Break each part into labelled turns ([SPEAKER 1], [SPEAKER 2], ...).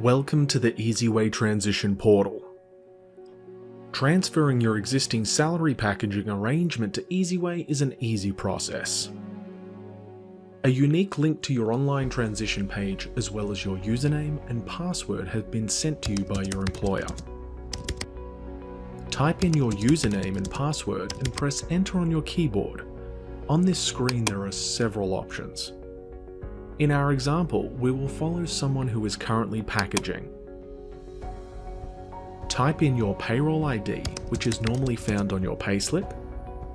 [SPEAKER 1] Welcome to the Eziway transition portal. Transferring your existing salary packaging arrangement to Eziway is an easy process. A unique link to your online transition page, as well as your username and password, have been sent to you by your employer. Type in your username and password and press enter on your keyboard. On this screen there are several options. In our example, we will follow someone who is currently packaging. Type in your payroll ID, which is normally found on your payslip,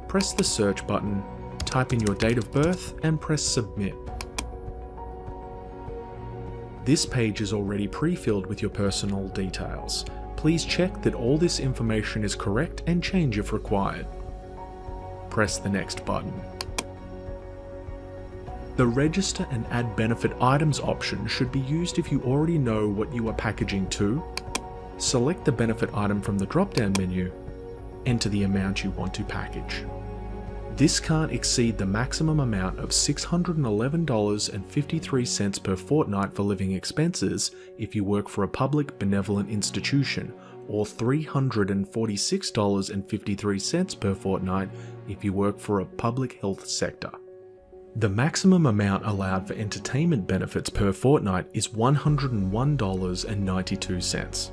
[SPEAKER 1] press the search button, type in your date of birth and press submit. This page is already pre-filled with your personal details. Please check that all this information is correct and change if required. Press the next button. The Register and Add Benefit Items option should be used if you already know what you are packaging to. Select the benefit item from the drop-down menu, enter the amount you want to package. This can't exceed the maximum amount of $611.53 per fortnight for living expenses if you work for a public benevolent institution, or $346.53 per fortnight if you work for a public health sector. The maximum amount allowed for entertainment benefits per fortnight is $101.92.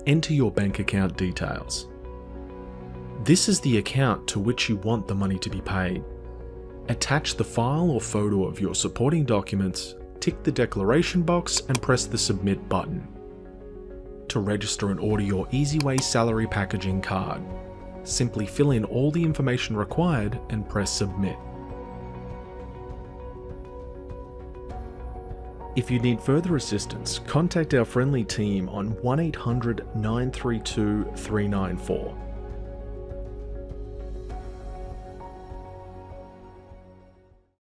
[SPEAKER 1] Enter your bank account details. This is the account to which you want the money to be paid. Attach the file or photo of your supporting documents, tick the declaration box and press the submit button. To register and order your Eziway salary packaging card, simply fill in all the information required and press submit. If you need further assistance, contact our friendly team on 1-800-932-394.